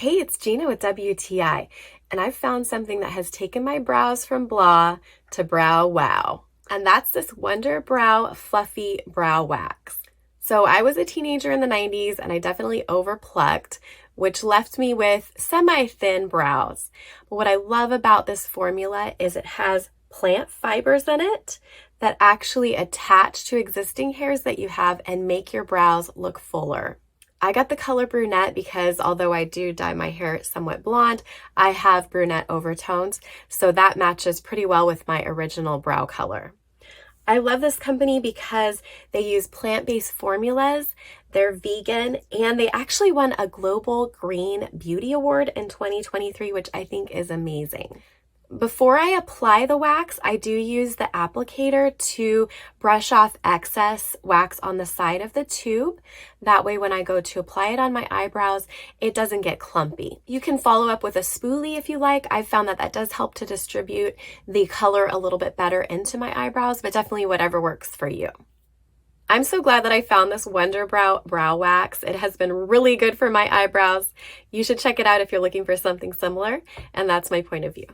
Hey, it's Gina with WTI, and I've found something that has taken my brows from blah to brow wow. And that's this Wunderbrow Fluffy Brow Wax. So I was a teenager in the 90s and I definitely overplucked, which left me with semi-thin brows. But what I love about this formula is it has plant fibers in it that actually attach to existing hairs that you have and make your brows look fuller. I got the color brunette because although I do dye my hair somewhat blonde, I have brunette overtones, so that matches pretty well with my original brow color. I love this company because they use plant-based formulas, they're vegan, and they actually won a Global Green Beauty Award in 2023, which I think is amazing. Before I apply the wax, I do use the applicator to brush off excess wax on the side of the tube. That way, when I go to apply it on my eyebrows, it doesn't get clumpy. You can follow up with a spoolie if you like. I've found that that does help to distribute the color a little bit better into my eyebrows, but definitely whatever works for you. I'm so glad that I found this Wunderbrow brow wax. It has been really good for my eyebrows. You should check it out if you're looking for something similar, and that's my point of view.